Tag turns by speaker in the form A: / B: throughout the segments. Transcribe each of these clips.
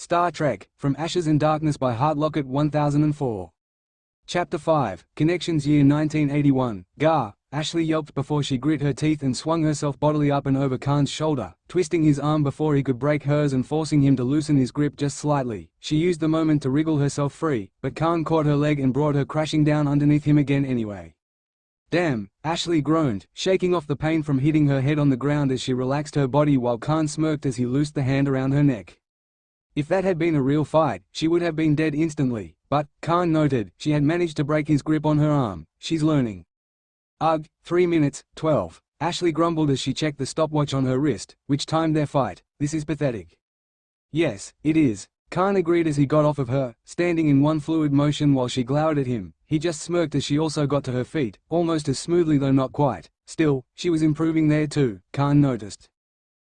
A: Star Trek, From Ashes and Darkness by Heartlocket1004. Chapter 5, Connections Year 1981, Gar. Ashley yelped before she grit her teeth and swung herself bodily up and over Khan's shoulder, twisting his arm before he could break hers and forcing him to loosen his grip just slightly. She used the moment to wriggle herself free, but Khan caught her leg and brought her crashing down underneath him again anyway. Damn, Ashley groaned, shaking off the pain from hitting her head on the ground as she relaxed her body while Khan smirked as he loosed the hand around her neck. If that had been a real fight, she would have been dead instantly, but, Khan noted, she had managed to break his grip on her arm. She's learning. Ugh, 3 minutes, 12. Ashley grumbled as she checked the stopwatch on her wrist, which timed their fight. This is pathetic. Yes, it is, Khan agreed as he got off of her, standing in one fluid motion while she glowered at him. He just smirked as she also got to her feet, almost as smoothly though not quite. Still, she was improving there too, Khan noticed.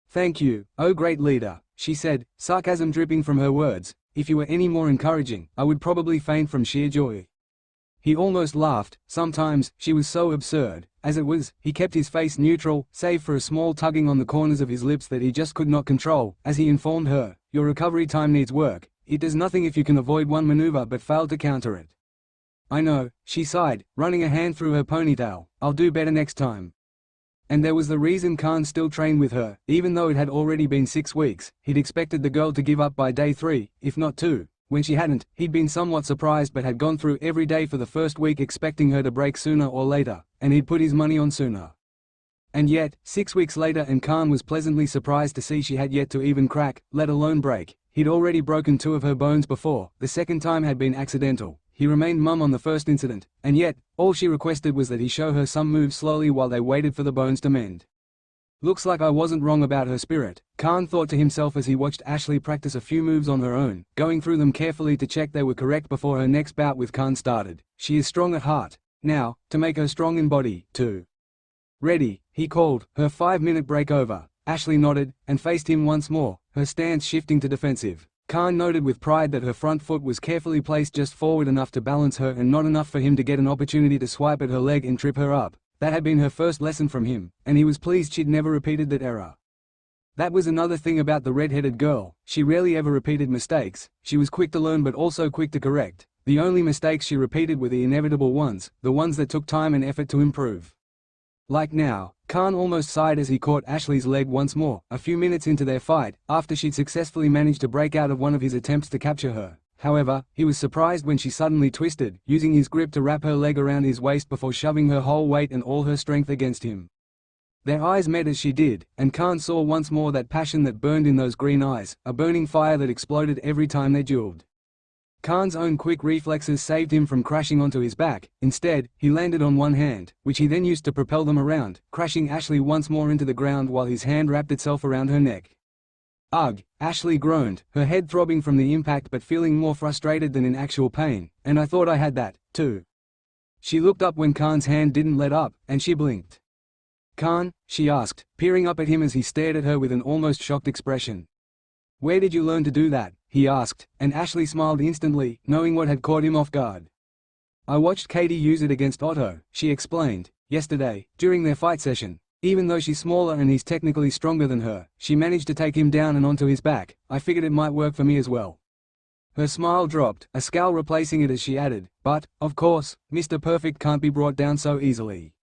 A: Thank you, oh great leader, she said, sarcasm dripping from her words. If you were any more encouraging, I would probably faint from sheer joy. He almost laughed. Sometimes, she was so absurd. As it was, he kept his face neutral, save for a small tugging on the corners of his lips that he just could not control, as he informed her, your recovery time needs work. It does nothing if you can avoid one maneuver but fail to counter it. I know, she sighed, running a hand through her ponytail. I'll do better next time. And there was the reason Khan still trained with her, even though it had already been 6 weeks. He'd expected the girl to give up by day 3, if not 2. When she hadn't, he'd been somewhat surprised but had gone through every day for the first week expecting her to break sooner or later, and he'd put his money on sooner. And yet, 6 weeks later and Khan was pleasantly surprised to see she had yet to even crack, let alone break. He'd already broken 2 of her bones before, the second time had been accidental. He remained mum on the first incident, and yet, all she requested was that he show her some moves slowly while they waited for the bones to mend. Looks like I wasn't wrong about her spirit, Khan thought to himself as he watched Ashley practice a few moves on her own, going through them carefully to check they were correct before her next bout with Khan started. She is strong at heart. Now, to make her strong in body, too. Ready, he called, her 5-minute break over. Ashley nodded, and faced him once more, her stance shifting to defensive. Khan noted with pride that her front foot was carefully placed just forward enough to balance her and not enough for him to get an opportunity to swipe at her leg and trip her up. That had been her first lesson from him, and he was pleased she'd never repeated that error. That was another thing about the red-headed girl, she rarely ever repeated mistakes. She was quick to learn but also quick to correct. The only mistakes she repeated were the inevitable ones, the ones that took time and effort to improve. Like now, Khan almost sighed as he caught Ashley's leg once more, a few minutes into their fight, after she'd successfully managed to break out of one of his attempts to capture her. However, he was surprised when she suddenly twisted, using his grip to wrap her leg around his waist before shoving her whole weight and all her strength against him. Their eyes met as she did, and Khan saw once more that passion that burned in those green eyes, a burning fire that exploded every time they dueled. Khan's own quick reflexes saved him from crashing onto his back. Instead, he landed on one hand, which he then used to propel them around, crashing Ashley once more into the ground while his hand wrapped itself around her neck. Ugh, Ashley groaned, her head throbbing from the impact but feeling more frustrated than in actual pain. And I thought I had that, too. She looked up when Khan's hand didn't let up, and she blinked. Khan, she asked, peering up at him as he stared at her with an almost shocked expression. Where did you learn to do that? He asked, and Ashley smiled instantly, knowing what had caught him off guard. I watched Katie use it against Otto, she explained, yesterday, during their fight session. Even though she's smaller and he's technically stronger than her, she managed to take him down and onto his back. I figured it might work for me as well. Her smile dropped, a scowl replacing it as she added, but, of course, Mr. Perfect can't be brought down so easily.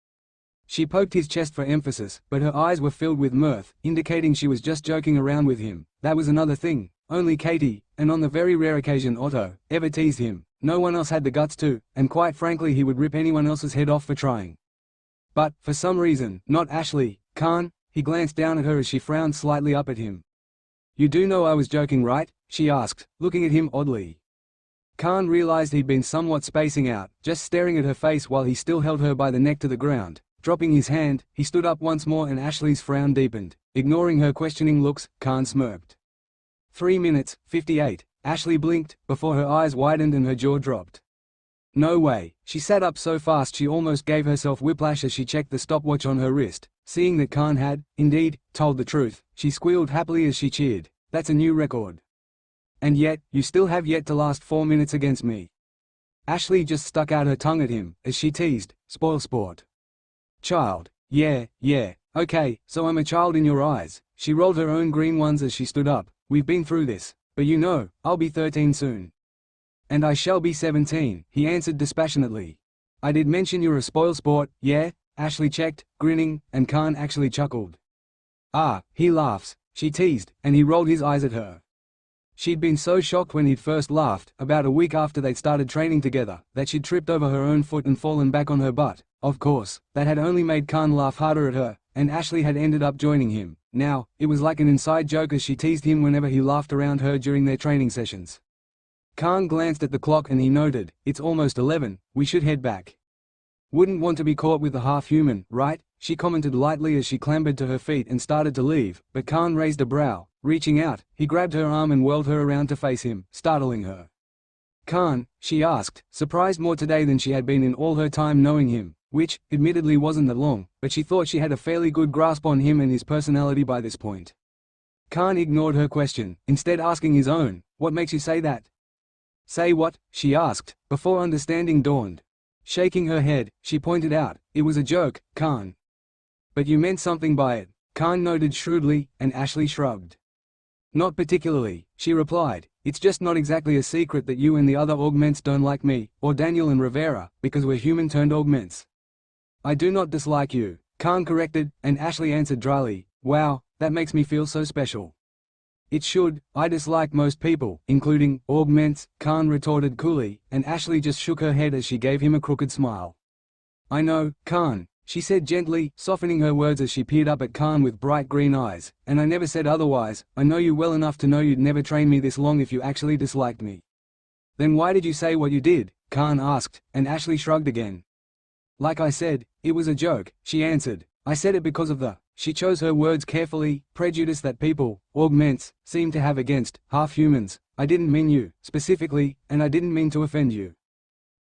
A: She poked his chest for emphasis, but her eyes were filled with mirth, indicating she was just joking around with him. That was another thing. Only Katie, and on the very rare occasion Otto, ever teased him. No one else had the guts to, and quite frankly he would rip anyone else's head off for trying. But, for some reason, not Ashley. Khan, he glanced down at her as she frowned slightly up at him. You do know I was joking, right? She asked, looking at him oddly. Khan realized he'd been somewhat spacing out, just staring at her face while he still held her by the neck to the ground. Dropping his hand, he stood up once more and Ashley's frown deepened. Ignoring her questioning looks, Khan smirked. 3 minutes, 58. Ashley blinked, before her eyes widened and her jaw dropped. No way. She sat up so fast she almost gave herself whiplash as she checked the stopwatch on her wrist. Seeing that Khan had, indeed, told the truth, she squealed happily as she cheered. That's a new record. And yet, you still have yet to last 4 minutes against me. Ashley just stuck out her tongue at him, as she teased, spoil sport. Child. Yeah, okay, so I'm a child in your eyes. She rolled her own green ones as she stood up. We've been through this. But you know, I'll be 13 soon. And I shall be 17, he answered dispassionately. I did mention you're a spoilsport, yeah? Ashley checked, grinning, and Khan actually chuckled. Ah, he laughs, she teased, and he rolled his eyes at her. She'd been so shocked when he'd first laughed, about a week after they'd started training together, that she'd tripped over her own foot and fallen back on her butt. Of course, that had only made Khan laugh harder at her, and Ashley had ended up joining him. Now, it was like an inside joke as she teased him whenever he laughed around her during their training sessions. Khan glanced at the clock and he noted, "It's almost 11, we should head back." "Wouldn't want to be caught with the half-human, right?" she commented lightly as she clambered to her feet and started to leave, but Khan raised a brow. Reaching out, he grabbed her arm and whirled her around to face him, startling her. "Khan," she asked, surprised more today than she had been in all her time knowing him, which, admittedly wasn't that long, but she thought she had a fairly good grasp on him and his personality by this point. Khan ignored her question, instead asking his own, "What makes you say that?" "Say what?" she asked, before understanding dawned. Shaking her head, she pointed out, "It was a joke, Khan." "But you meant something by it," Khan noted shrewdly, and Ashley shrugged. "Not particularly," she replied. "It's just not exactly a secret that you and the other augments don't like me, or Daniel and Rivera, because we're human-turned-augments." "I do not dislike you," Khan corrected, and Ashley answered dryly, "Wow, that makes me feel so special." "It should. I dislike most people, including augments," Khan retorted coolly, and Ashley just shook her head as she gave him a crooked smile. "I know, Khan," she said gently, softening her words as she peered up at Khan with bright green eyes, "and I never said otherwise. I know you well enough to know you'd never train me this long if you actually disliked me." "Then why did you say what you did?" Khan asked, and Ashley shrugged again. "Like I said, it was a joke," she answered. "I said it because of the," she chose her words carefully, "prejudice that people, augments, seem to have against half-humans. I didn't mean you, specifically, and I didn't mean to offend you."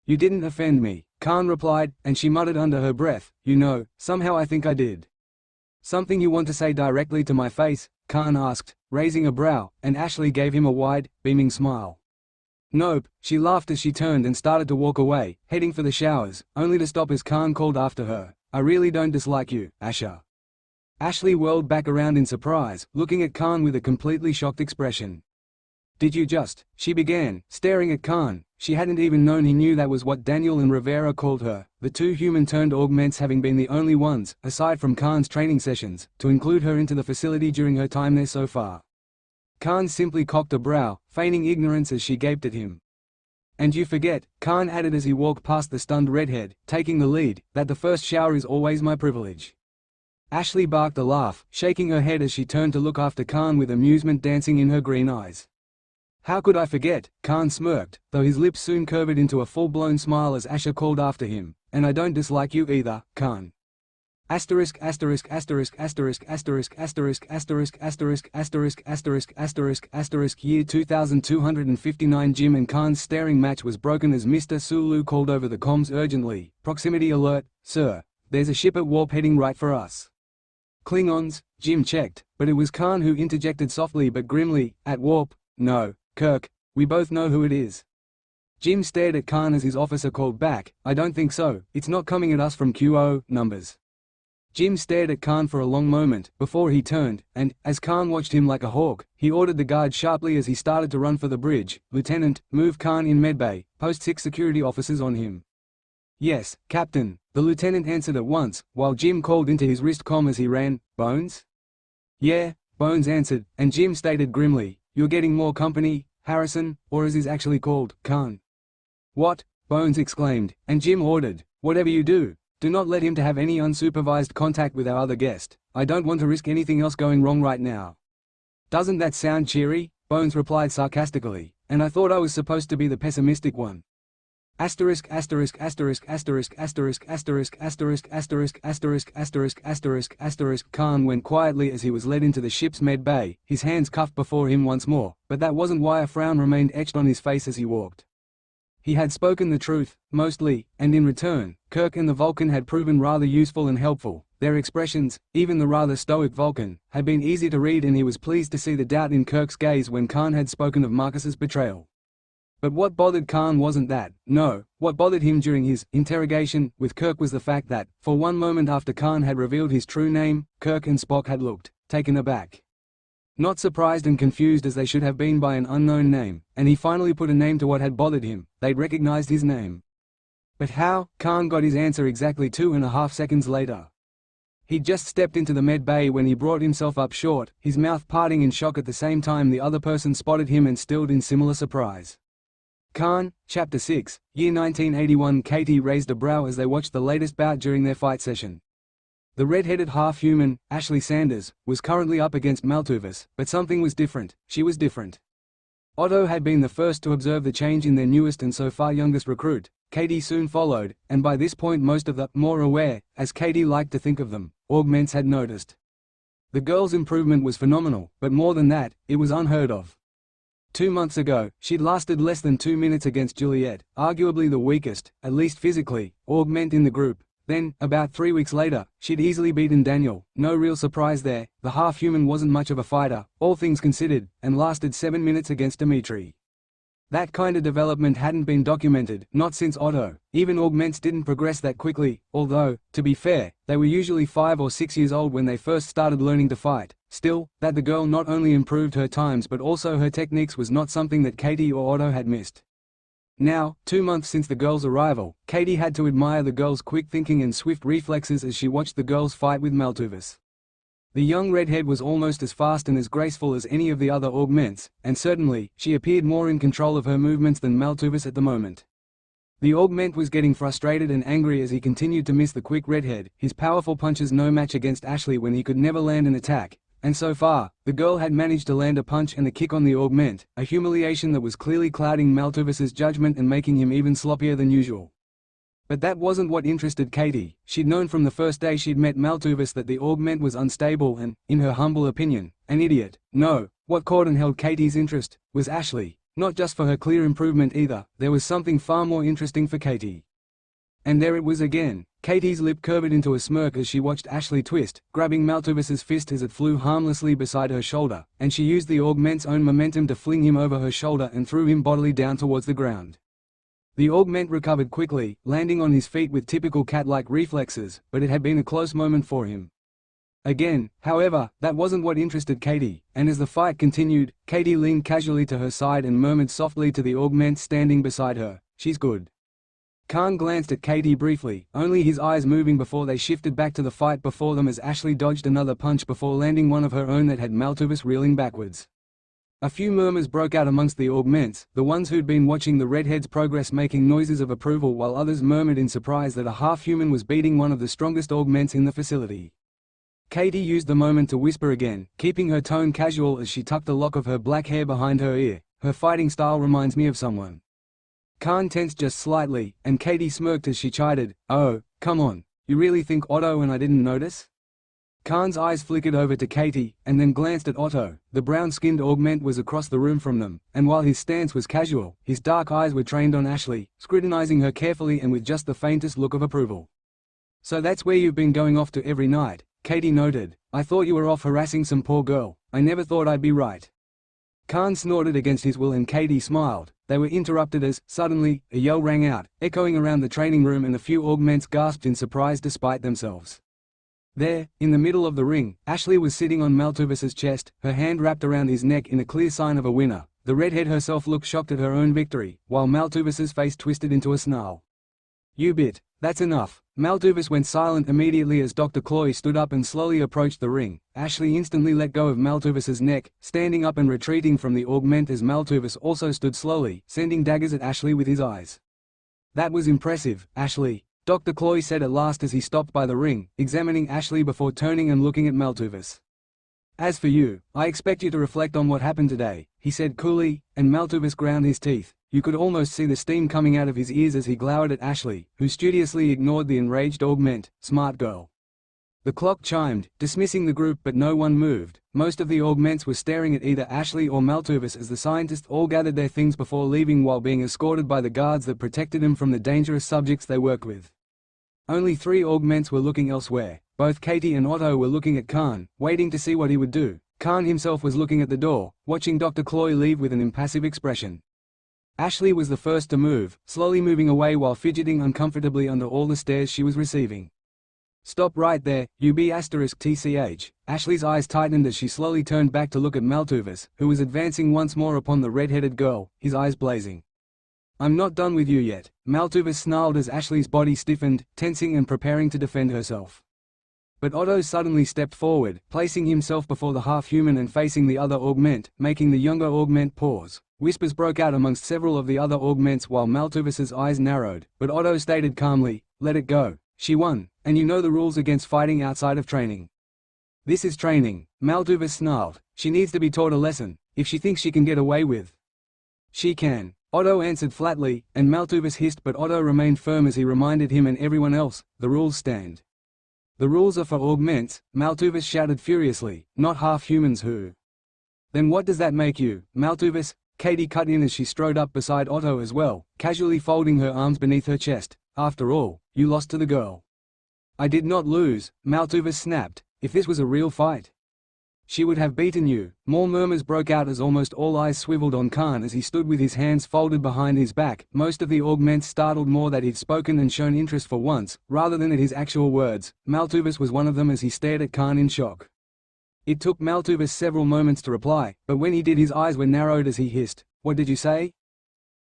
A: "You didn't offend me," Khan replied, and she muttered under her breath, "You know, somehow I think I did." "Something you want to say directly to my face?" Khan asked, raising a brow, and Ashley gave him a wide, beaming smile. "Nope," she laughed as she turned and started to walk away, heading for the showers, only to stop as Khan called after her, "I really don't dislike you, Asha." Ashley whirled back around in surprise, looking at Khan with a completely shocked expression. "Did you just," she began, staring at Khan. She hadn't even known he knew that was what Daniel and Rivera called her, the two human-turned augments having been the only ones, aside from Khan's training sessions, to include her into the facility during her time there so far. Khan simply cocked a brow, feigning ignorance as she gaped at him. "And you forget," Khan added as he walked past the stunned redhead, taking the lead, "that the first shower is always my privilege." Ashley barked a laugh, shaking her head as she turned to look after Khan with amusement dancing in her green eyes. "How could I forget?" Khan smirked, though his lips soon curved into a full-blown smile as Asha called after him, "And I don't dislike you either, Khan." Asterisk asterisk asterisk asterisk asterisk asterisk asterisk asterisk asterisk asterisk asterisk asterisk year 2259. Jim and Khan's staring match was broken as Mr. Sulu called over the comms urgently, "Proximity alert, sir. There's a ship at warp heading right for us." "Klingons," Jim checked, but it was Khan who interjected softly but grimly, "At warp? No, Kirk, we both know who it is." Jim stared at Khan as his officer called back, "I don't think so, it's not coming at us from QO numbers." Jim stared at Khan for a long moment, before he turned, and, as Khan watched him like a hawk, he ordered the guard sharply as he started to run for the bridge, "Lieutenant, move Khan in medbay, post 6 security officers on him." "Yes, Captain," the lieutenant answered at once, while Jim called into his wrist comm as he ran, "Bones?" "Yeah," Bones answered, and Jim stated grimly, "You're getting more company, Harrison, or as is actually called, Khan." "What?" Bones exclaimed, and Jim ordered, "Whatever you do, do not let him to have any unsupervised contact with our other guest. I don't want to risk anything else going wrong right now." "Doesn't that sound cheery?" Bones replied sarcastically, "and I thought I was supposed to be the pessimistic one." Asterisk asterisk asterisk asterisk asterisk asterisk asterisk asterisk asterisk asterisk asterisk asterisk Khan went quietly as he was led into the ship's med bay, his hands cuffed before him once more, but that wasn't why a frown remained etched on his face as he walked. He had spoken the truth, mostly, and in return, Kirk and the Vulcan had proven rather useful and helpful. Their expressions, even the rather stoic Vulcan, had been easy to read, and he was pleased to see the doubt in Kirk's gaze when Khan had spoken of Marcus's betrayal. But what bothered Khan wasn't that. No, what bothered him during his interrogation with Kirk was the fact that, for one moment after Khan had revealed his true name, Kirk and Spock had looked taken aback. Not surprised and confused as they should have been by an unknown name, and he finally put a name to what had bothered him, they'd recognized his name. But how? Khan got his answer exactly 2.5 seconds later. He'd just stepped into the med bay when he brought himself up short, his mouth parting in shock at the same time the other person spotted him and stilled in similar surprise. Khan, Chapter 6, Year 1981. Katie raised a brow as they watched the latest bout during their fight session. The red-headed half-human, Ashley Sanders, was currently up against Maltuvis, but something was different. She was different. Otto had been the first to observe the change in their newest and so far youngest recruit. Katie soon followed, and by this point most of the more aware, as Katie liked to think of them, augments had noticed. The girl's improvement was phenomenal, but more than that, it was unheard of. 2 months ago, she'd lasted less than 2 minutes against Juliet, arguably the weakest, at least physically, augment in the group. Then, about 3 weeks later, she'd easily beaten Daniel. No real surprise there, the half-human wasn't much of a fighter, all things considered, and lasted 7 minutes against Dimitri. That kind of development hadn't been documented, not since Otto. Even augments didn't progress that quickly, although, to be fair, they were usually 5 or 6 years old when they first started learning to fight. Still, that the girl not only improved her times but also her techniques was not something that Katie or Otto had missed. Now, 2 months since the girl's arrival, Katie had to admire the girl's quick thinking and swift reflexes as she watched the girls fight with Maltuvis. The young redhead was almost as fast and as graceful as any of the other augments, and certainly, she appeared more in control of her movements than Maltuvis at the moment. The augment was getting frustrated and angry as he continued to miss the quick redhead, his powerful punches no match against Ashley when he could never land an attack. And so far, the girl had managed to land a punch and a kick on the augment, a humiliation that was clearly clouding Maltuvis's judgment and making him even sloppier than usual. But that wasn't what interested Katie. She'd known from the first day she'd met Maltuvis that the augment was unstable and, in her humble opinion, an idiot. No, what caught and held Katie's interest was Ashley. Not just for her clear improvement either, there was something far more interesting for Katie. And there it was again. Katie's lip curved into a smirk as she watched Ashley twist, grabbing Maltuvis's fist as it flew harmlessly beside her shoulder, and she used the augment's own momentum to fling him over her shoulder and threw him bodily down towards the ground. The augment recovered quickly, landing on his feet with typical cat-like reflexes, but it had been a close moment for him. Again, however, that wasn't what interested Katie, and as the fight continued, Katie leaned casually to her side and murmured softly to the augment standing beside her, "She's good." Khan glanced at Katie briefly, only his eyes moving before they shifted back to the fight before them as Ashley dodged another punch before landing one of her own that had Maltuvis reeling backwards. A few murmurs broke out amongst the augments, the ones who'd been watching the redhead's progress making noises of approval while others murmured in surprise that a half-human was beating one of the strongest augments in the facility. Katie used the moment to whisper again, keeping her tone casual as she tucked a lock of her black hair behind her ear. "Her fighting style reminds me of someone." Khan tensed just slightly, and Katie smirked as she chided, "Oh, come on, you really think Otto and I didn't notice?" Khan's eyes flickered over to Katie, and then glanced at Otto. The brown-skinned augment was across the room from them, and while his stance was casual, his dark eyes were trained on Ashley, scrutinizing her carefully and with just the faintest look of approval. "So that's where you've been going off to every night," Katie noted. "I thought you were off harassing some poor girl. I never thought I'd be right." Khan snorted against his will and Katie smiled. They were interrupted as, suddenly, a yell rang out, echoing around the training room and a few augments gasped in surprise despite themselves. There, in the middle of the ring, Ashley was sitting on Maltuvis's chest, her hand wrapped around his neck in a clear sign of a winner. The redhead herself looked shocked at her own victory, while Maltuvis's face twisted into a snarl. "You bit. That's enough." Maltuvis went silent immediately as Dr. Cloy stood up and slowly approached the ring. Ashley instantly let go of Maltuvis's neck, standing up and retreating from the augment as Maltuvis also stood slowly, sending daggers at Ashley with his eyes. "That was impressive, Ashley," Dr. Cloy said at last as he stopped by the ring, examining Ashley before turning and looking at Maltuvis. "As for you, I expect you to reflect on what happened today," he said coolly, and Maltuvis ground his teeth. You could almost see the steam coming out of his ears as he glowered at Ashley, who studiously ignored the enraged augment. "Smart girl." The clock chimed, dismissing the group, but no one moved. Most of the augments were staring at either Ashley or Maltuvis as the scientists all gathered their things before leaving while being escorted by the guards that protected them from the dangerous subjects they worked with. Only 3 augments were looking elsewhere. Both Katie and Otto were looking at Khan, waiting to see what he would do. Khan himself was looking at the door, watching Dr. Cloy leave with an impassive expression. Ashley was the first to move, slowly moving away while fidgeting uncomfortably under all the stares she was receiving. Stop right there, you B*TCH. Ashley's eyes tightened as she slowly turned back to look at Maltuvis, who was advancing once more upon the red-headed girl, his eyes blazing. I'm not done with you yet, Maltuvis snarled as Ashley's body stiffened, tensing and preparing to defend herself. But Otto suddenly stepped forward, placing himself before the half-human and facing the other augment, making the younger augment pause. Whispers broke out amongst several of the other augments while Maltuvis's eyes narrowed, but Otto stated calmly, "Let it go. She won, and you know the rules against fighting outside of training." "This is training," Maltuvis snarled. "She needs to be taught a lesson, if she thinks she can get away with." "She can," Otto answered flatly, and Maltuvis hissed, but Otto remained firm as he reminded him and everyone else, "The rules stand." "The rules are for augments," Maltuvis shouted furiously, "not half-humans who." "Then what does that make you, Maltuvis?" Katie cut in as she strode up beside Otto as well, casually folding her arms beneath her chest. "After all, you lost to the girl." "I did not lose," Maltuvis snapped. "If this was a real fight, she would have beaten you." More murmurs broke out as almost all eyes swiveled on Khan as he stood with his hands folded behind his back. Most of the augments startled more that he'd spoken and shown interest for once, rather than at his actual words. Maltuvis was one of them as he stared at Khan in shock. It took Maltuvis several moments to reply, but when he did his eyes were narrowed as he hissed, "What did you say?"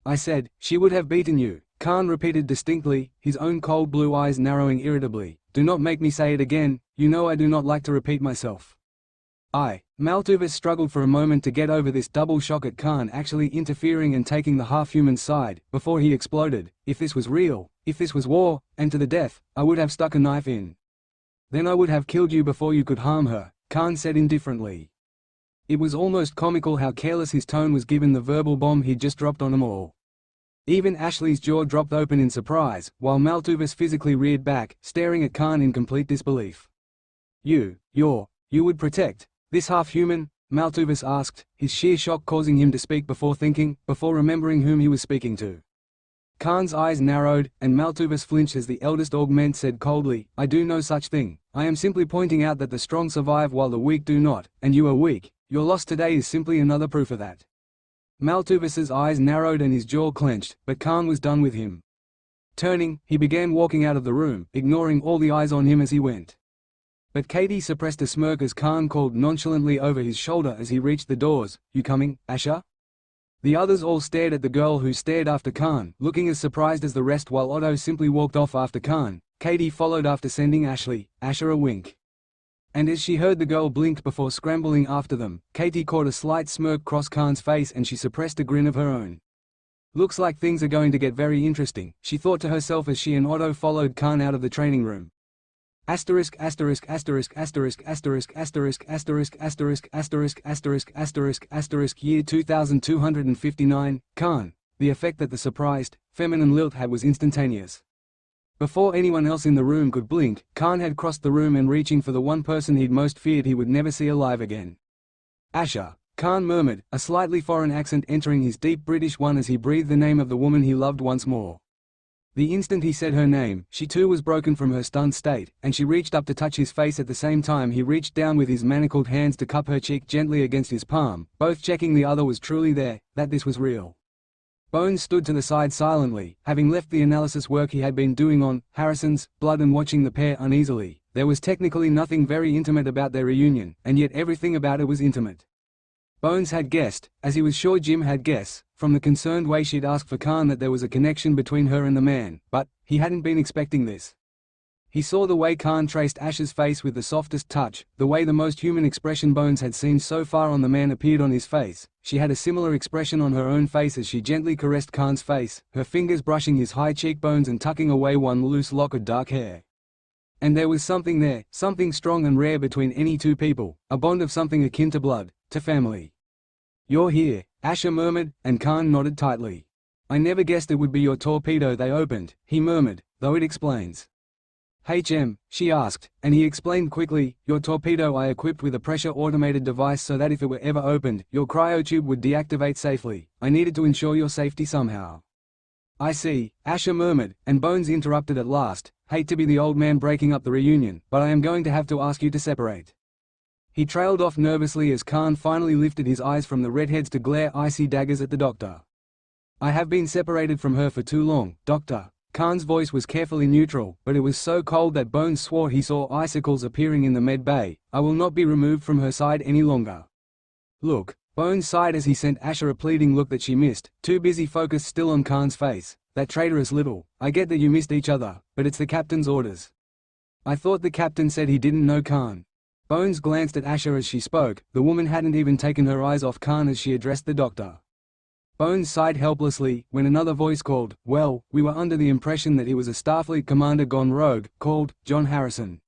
A: "I said, she would have beaten you," Khan repeated distinctly, his own cold blue eyes narrowing irritably. "Do not make me say it again, you know I do not like to repeat myself." Maltuvis struggled for a moment to get over this double shock at Khan actually interfering and taking the half-human side, before he exploded. "If this was real, if this was war, and to the death, I would have stuck a knife in. Then I would have killed you before you could harm her," Khan said indifferently. It was almost comical how careless his tone was given the verbal bomb he'd just dropped on them all. Even Ashley's jaw dropped open in surprise, while Maltuvis physically reared back, staring at Khan in complete disbelief. You would protect this half-human?" Maltuvis asked, his sheer shock causing him to speak before thinking, before remembering whom he was speaking to. Khan's eyes narrowed, and Maltuvis flinched as the eldest augment said coldly, "I do no such thing. I am simply pointing out that the strong survive while the weak do not, and you are weak. Your loss today is simply another proof of that." Maltuvis's eyes narrowed and his jaw clenched, but Khan was done with him. Turning, he began walking out of the room, ignoring all the eyes on him as he went. But Katie suppressed a smirk as Khan called nonchalantly over his shoulder as he reached the doors, "You coming, Asha?" The others all stared at the girl who stared after Khan, looking as surprised as the rest while Otto simply walked off after Khan. Katie followed after sending Asha a wink. And as she heard the girl blinked before scrambling after them, Katie caught a slight smirk cross Khan's face and she suppressed a grin of her own. "Looks like things are going to get very interesting," she thought to herself as she and Otto followed Khan out of the training room. Asterisk asterisk asterisk asterisk asterisk asterisk asterisk asterisk asterisk asterisk asterisk asterisk year 2259, Khan. The effect that the surprised, feminine lilt had was instantaneous. Before anyone else in the room could blink, Khan had crossed the room and reaching for the one person he'd most feared he would never see alive again. "Asha," Khan murmured, a slightly foreign accent entering his deep British one as he breathed the name of the woman he loved once more. The instant he said her name, she too was broken from her stunned state, and she reached up to touch his face at the same time he reached down with his manacled hands to cup her cheek gently against his palm, both checking the other was truly there, that this was real. Bones stood to the side silently, having left the analysis work he had been doing on Harrison's blood and watching the pair uneasily. There was technically nothing very intimate about their reunion, and yet everything about it was intimate. Bones had guessed, as he was sure Jim had guessed, from the concerned way she'd asked for Khan that there was a connection between her and the man, but he hadn't been expecting this. He saw the way Khan traced Ash's face with the softest touch, the way the most human expression Bones had seen so far on the man appeared on his face. She had a similar expression on her own face as she gently caressed Khan's face, her fingers brushing his high cheekbones and tucking away one loose lock of dark hair. And there was something there, something strong and rare between any two people, a bond of something akin to blood, to family. "You're here," Asha murmured, and Khan nodded tightly. "I never guessed it would be your torpedo they opened," he murmured, "though it explains." "HM," she asked, and he explained quickly, "Your torpedo I equipped with a pressure automated device so that if it were ever opened, your cryotube would deactivate safely. I needed to ensure your safety somehow." "I see," Asha murmured, and Bones interrupted at last, "Hate to be the old man breaking up the reunion, but I am going to have to ask you to separate." He trailed off nervously as Khan finally lifted his eyes from the redheads to glare icy daggers at the doctor. "I have been separated from her for too long, Doctor." Khan's voice was carefully neutral, but it was so cold that Bones swore he saw icicles appearing in the med bay. I will not be removed from her side any longer. Look. Bones sighed as he sent Asher a pleading look that she missed, too busy focused still on Khan's face. That traitorous little. I get that you missed each other, but it's the captain's orders. I thought the captain said he didn't know Khan. Bones glanced at Asher as she spoke. The woman hadn't even taken her eyes off Khan as she addressed the doctor. Bones sighed helplessly, when another voice called, "Well, we were under the impression that he was a Starfleet commander gone rogue, called John Harrison."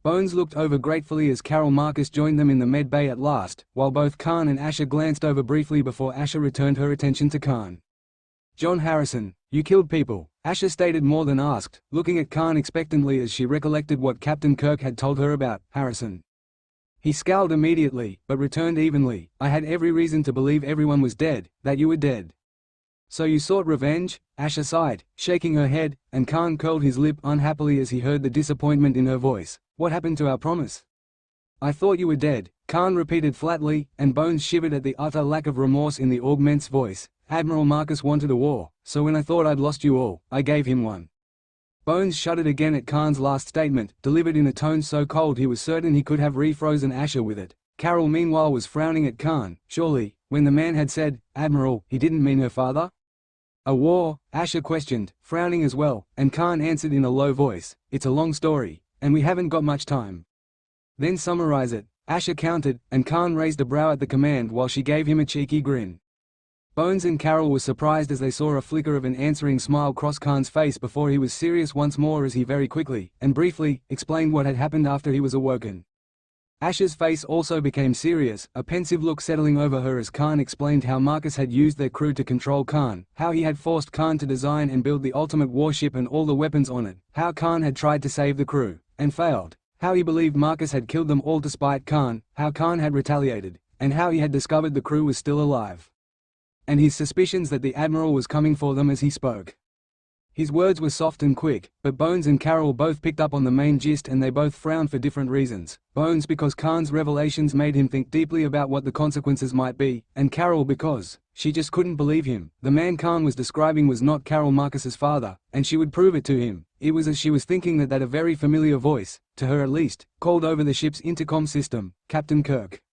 A: Bones looked over gratefully as Carol Marcus joined them in the med bay at last, while both Khan and Asher glanced over briefly before Asher returned her attention to Khan. "John Harrison, you killed people," Asher stated more than asked, looking at Khan expectantly as she recollected what Captain Kirk had told her about Harrison. He scowled immediately, but returned evenly, "I had every reason to believe everyone was dead, that you were dead." "So you sought revenge?" Asher sighed, shaking her head, and Khan curled his lip unhappily as he heard the disappointment in her voice. "What happened to our promise?" "I thought you were dead," Khan repeated flatly, and Bones shivered at the utter lack of remorse in the augment's voice. "Admiral Marcus wanted a war, so when I thought I'd lost you all, I gave him one." Bones shuddered again at Khan's last statement, delivered in a tone so cold he was certain he could have refrozen Asher with it. Carol meanwhile was frowning at Khan. Surely, when the man had said, "Admiral," he didn't mean her father? "A war?" Asher questioned, frowning as well, and Khan answered in a low voice, "It's a long story, and we haven't got much time." "Then summarize it," Asher countered, and Khan raised a brow at the command while she gave him a cheeky grin. Bones and Carol were surprised as they saw a flicker of an answering smile cross Khan's face before he was serious once more as he very quickly, and briefly, explained what had happened after he was awoken. Asher's face also became serious, a pensive look settling over her as Khan explained how Marcus had used their crew to control Khan, how he had forced Khan to design and build the ultimate warship and all the weapons on it, how Khan had tried to save the crew, and failed, how he believed Marcus had killed them all to spite Khan, how Khan had retaliated, and how he had discovered the crew was still alive. And his suspicions that the Admiral was coming for them as he spoke. His words were soft and quick, but Bones and Carol both picked up on the main gist and they both frowned for different reasons. Bones because Khan's revelations made him think deeply about what the consequences might be, and Carol because she just couldn't believe him. The man Khan was describing was not Carol Marcus's father, and she would prove it to him. It was as she was thinking that a very familiar voice, to her at least, called over the ship's intercom system, "Captain Kirk."